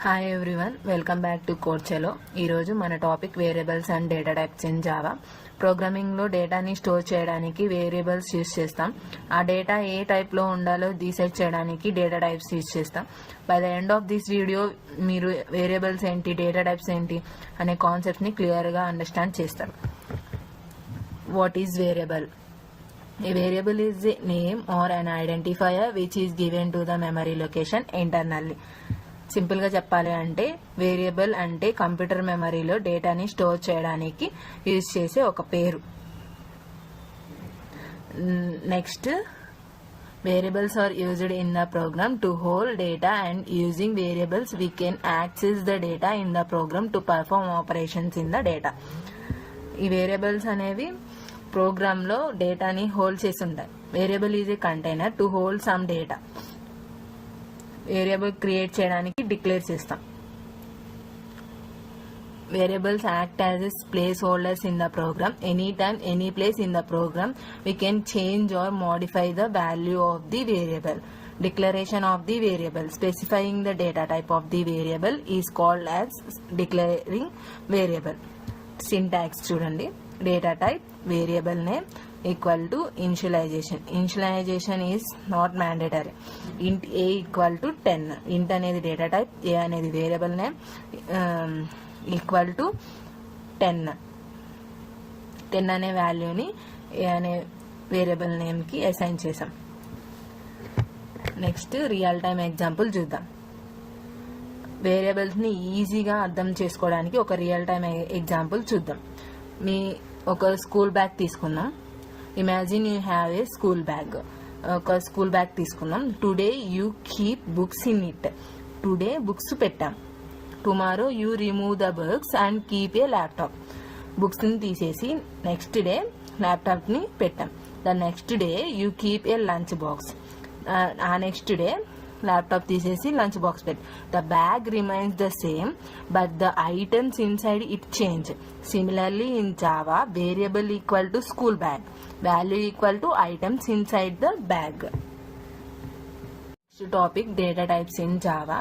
Hi everyone, welcome back to కోర్చెలో. ఈరోజు మన topic variables and data types in Java. ప్రోగ్రామింగ్లో డేటాని స్టోర్ చేయడానికి వేరియబుల్స్ యూస్ చేస్తాం. ఆ డేటా ఏ టైప్లో ఉండాలో డిసైడ్ చేయడానికి డేటా టైప్స్ యూస్ చేస్తాం. By the end of this video మీరు వేరియబుల్స్ ఏంటి, డేటా టైప్స్ ఏంటి అనే కాన్సెప్ట్ని క్లియర్గా అండర్స్టాండ్ చేస్తారు. What is variable? A variable is a name or an identifier which is given to the memory location internally. సింపుల్గా చెప్పాలి అంటే వేరియబుల్ అంటే కంప్యూటర్ మెమరీలో డేటాని స్టోర్ చేయడానికి యూజ్ చేసే ఒక పేరు. Next, variables are used in the program to hold data and using variables we can access the data in the program to perform operations in the data. ఈ variables అనేవి ప్రోగ్రాంలో డేటాని హోల్డ్ చేసి ఉంటాయి. Variable is a container to hold some data. Variable create చేయడానికి declare చేస్తాం. Variables act as a placeholders in the program. Any time, any place in the program we can change or modify the value of the variable. Declaration of the variable. Specifying the data type of the variable is called as declaring variable. Syntax చూడండి. Data type, variable name equal to initialization. Initialization is not mandatory. Int a equal to 10. Int అనేది data type, a అనేది variable name, equal to 10. 10 అనే వాల్యూని a అనే variable నేమ్కి assign చేసాం. Next, real time example చూద్దాం. వేరియబుల్స్ని ఈజీగా అర్థం చేసుకోవడానికి ఒక రియల్ టైమ్ ఎగ్జాంపుల్ చూద్దాం. ఒక స్కూల్ బ్యాగ్ తీసుకుందాం. Imagine you have a school bag. ఒక స్కూల్ బ్యాగ్ తీసుకుందాం. Today you keep books in it. Today books పెట్టాం. Tomorrow you remove the books and keep a laptop. బుక్స్ని తీసేసి నెక్స్ట్ డే ల్యాప్టాప్ని పెట్టాం. The next day you keep a lunch box. ఆ next day laptop తీసేసి lunch box పెట్టి. The bag remains the same but the items inside it change. Similarly in Java, variable equal to school bag, value equal to items inside the bag. Topic, data types in Java.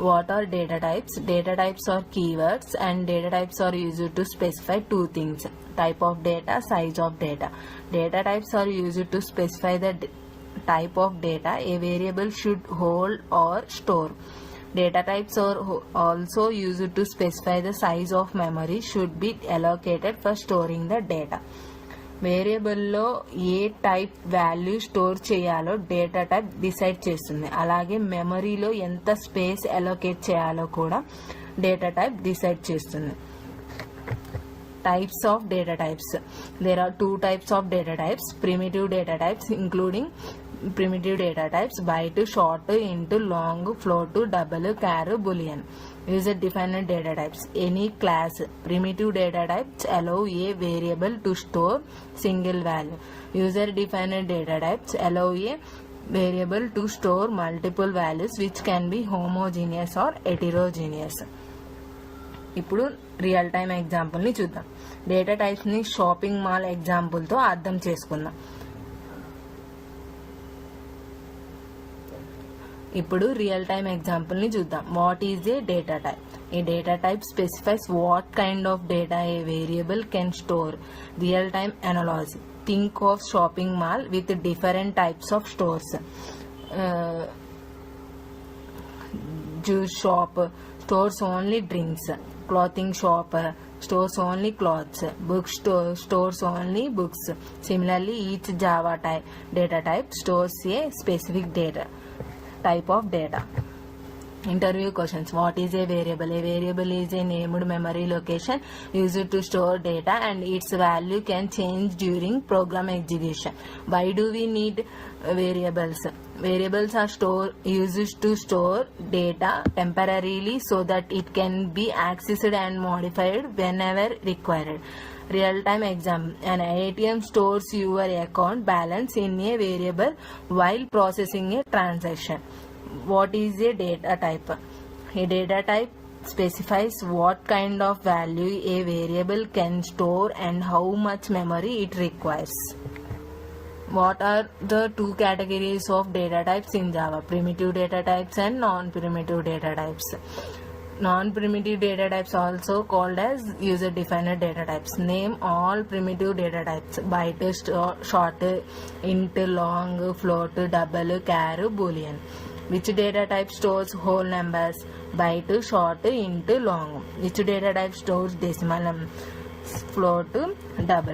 What are data types? Data types are keywords and data types are used to specify two things: type of data, size of data. Data types are used to specify the type of data a variable should hold or store. Data types are also used to specify the size of memory should be allocated for storing the data. వేరియబుల్లో ఏ type value store చేయాలో data type decide చేస్తుంది. అలాగే మెమరీలో ఎంత space allocate చేయాలో కూడా data type decide చేస్తుంది. Types of data types. There are two types of data types: primitive data types, including primitive data types byte, short, int, long, float, double, char, boolean. User defined data types. Any class. Primitive data types allow a variable to store single value. User defined data types allow a variable to store multiple values which can be homogeneous or heterogeneous. ఇప్పుడు real time ఎగ్జాంపుల్ని చూద్దాం. Data టైప్స్ని shopping mall ఎగ్జాంపుల్తో అర్థం చేసుకుందాం. ఇప్పుడు real time ఎగ్జాంపుల్ని చూద్దాం. What is a data type? A data type specifies what kind of data A variable can store. Real time analogy. Think of shopping mall with different types of stores. Juice shop stores only drinks. Clothing shop stores only clothes. Book store stores only books. Similarly, each Java data type stores a specific data type of data. Interview questions. What is a variable? A variable is a named memory location used to store data and its value can change during program execution. Why do we need variables? Variables are used to store data temporarily so that it can be accessed and modified whenever required. Real-time example. An ATM stores your account balance in a variable while processing a transaction. What is a data type? A data type specifies what kind of value a variable can store and how much memory it requires. What are the two categories of data types in Java? Primitive data types and non-primitive data types. Non-primitive data types also called as user-defined data types. Name all primitive data types: byte, short, int, long, float, double, char, boolean. Which data type stores whole numbers? Byte, short, int, long. Which data type stores decimal, float, double?